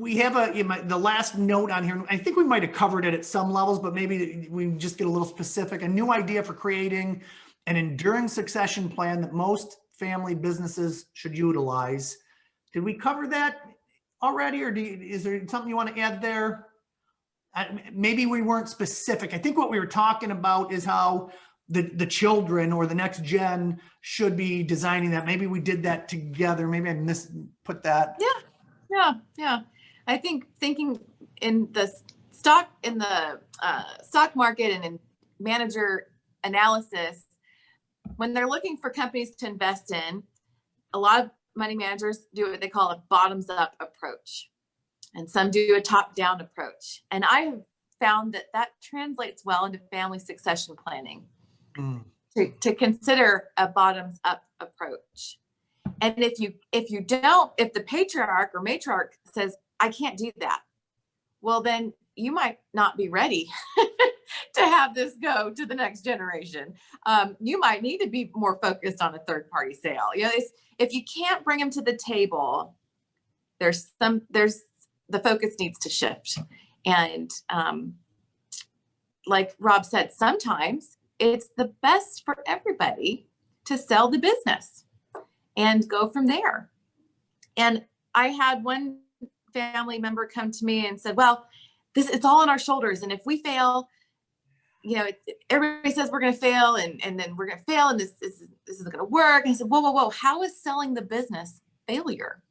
we have the last note on here. I think we might have covered it at some levels, but maybe we just get a little specific. A new idea for creating an enduring succession plan that most family businesses should utilize. Did we cover that already, or is there something you want to add there? Maybe we weren't specific. I think what we were talking about is how the children or the next gen should be designing that. Maybe we did that together. Maybe I put that. Yeah. I think thinking in the stock market and in manager analysis, when they're looking for companies to invest in, a lot of money managers do what they call a bottoms up approach, and some do a top down approach. And I have found that translates well into family succession planning, to consider a bottoms up approach. And if the patriarch or matriarch says, I can't do that, well, then you might not be ready to have this go to the next generation. You might need to be more focused on a third party sale. If you can't bring them to the table, the focus needs to shift. And like Rob said, sometimes it's the best for everybody to sell the business and go from there. And I had one family member come to me and said, well, it's all on our shoulders. And if we fail, everybody says we're going to fail, and then we're going to fail, and this isn't going to work. And I said, whoa, how is selling the business failure?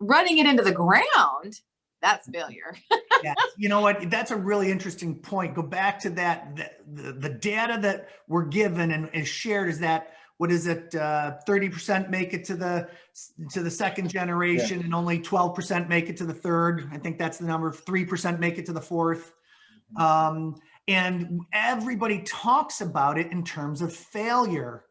Running it into the ground, that's failure. Yeah, you know what? That's a really interesting point. Go back to that. The data that we're given and is shared is that, what is it? 30% make it to the second generation, and only 12% make it to the third. I think that's the number. 3% make it to the fourth. And everybody talks about it in terms of failure.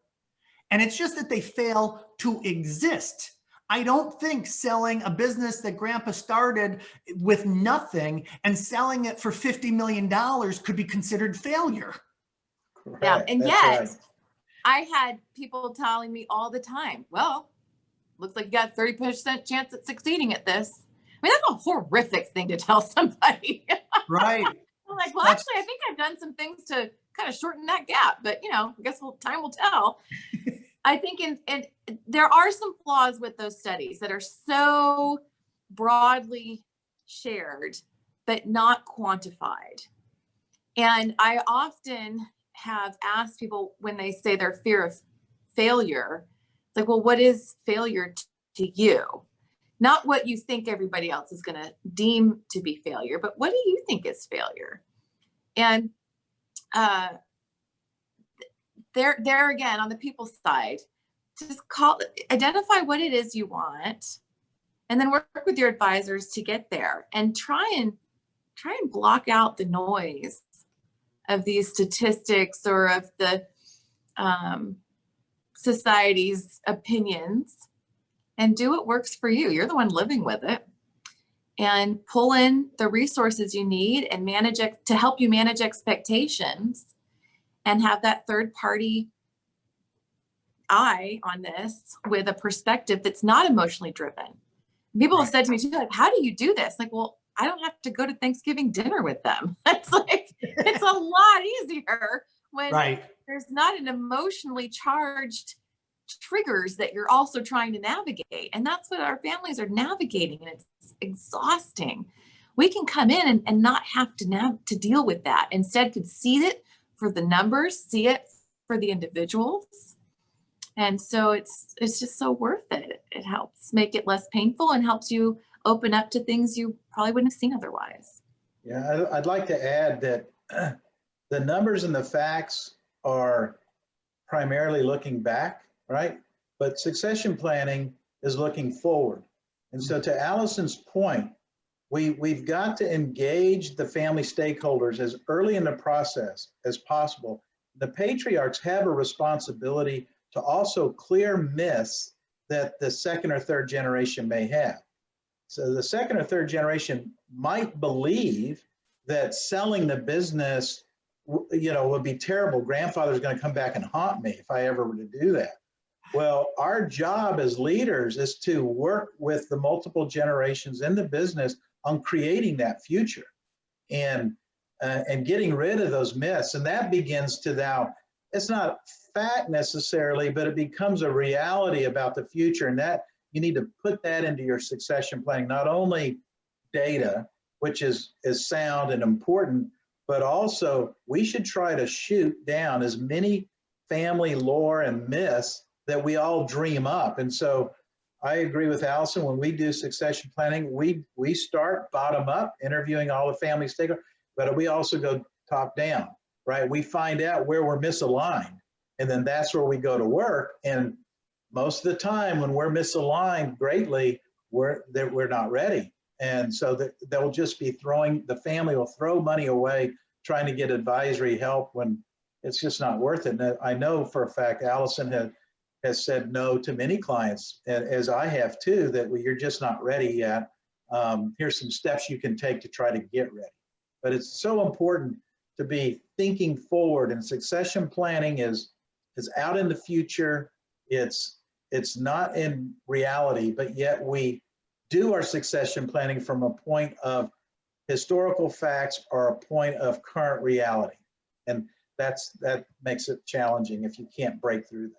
And it's just that they fail to exist. I don't think selling a business that grandpa started with nothing and selling it for $50 million could be considered failure. Correct. Yeah, and That's yet right. I had people telling me all the time, well, looks like you got a 30% chance at succeeding at this. I mean, that's a horrific thing to tell somebody. Right. I'm like, well, actually, I think I've done some things to kind of shorten that gap, but I guess time will tell. I think and there are some flaws with those studies that are so broadly shared, but not quantified. And I often have asked people, when they say their fear of failure, it's like, well, what is failure to you? Not what you think everybody else is going to deem to be failure, but what do you think is failure? And there again, on the people side, just identify what it is you want, and then work with your advisors to get there, and try and block out the noise of these statistics or of the society's opinions, and do what works for you. You're the one living with it, and pull in the resources you need and to help you manage expectations, and have that third party eye on this with a perspective that's not emotionally driven. People have said to me too, like, how do you do this? Like, well, I don't have to go to Thanksgiving dinner with them. It's like, it's a lot easier when there's not an emotionally charged triggers that you're also trying to navigate. And that's what our families are navigating. And it's exhausting. We can come in and not have to deal with that. Instead, could see it for the numbers, see it for the individuals. And so it's just so worth it. It helps make it less painful and helps you open up to things you probably wouldn't have seen otherwise. Yeah, I'd like to add that the numbers and the facts are primarily looking back, right? But succession planning is looking forward. And so to Allison's point, we've got to engage the family stakeholders as early in the process as possible. The patriarchs have a responsibility to also clear myths that the second or third generation may have. So the second or third generation might believe that selling the business, would be terrible. Grandfather's going to come back and haunt me if I ever were to do that. Well, our job as leaders is to work with the multiple generations in the business on creating that future and getting rid of those myths. And that begins to now, it's not fact necessarily, but it becomes a reality about the future. And that you need to put that into your succession planning, not only data, which is sound and important, but also we should try to shoot down as many family lore and myths that we all dream up. And so I agree with Allison. When we do succession planning, we start bottom up, interviewing all the family stakeholders, but we also go top down, right? We find out where we're misaligned, and then that's where we go to work. And most of the time when we're misaligned greatly, we're not ready. And so they'll just be the family will throw money away trying to get advisory help when it's just not worth it. And I know for a fact, Allison has said no to many clients, as I have too, that you're just not ready yet. Here's some steps you can take to try to get ready. But it's so important to be thinking forward, and succession planning is out in the future. It's not in reality, but yet we do our succession planning from a point of historical facts or a point of current reality. And that makes it challenging if you can't break through that.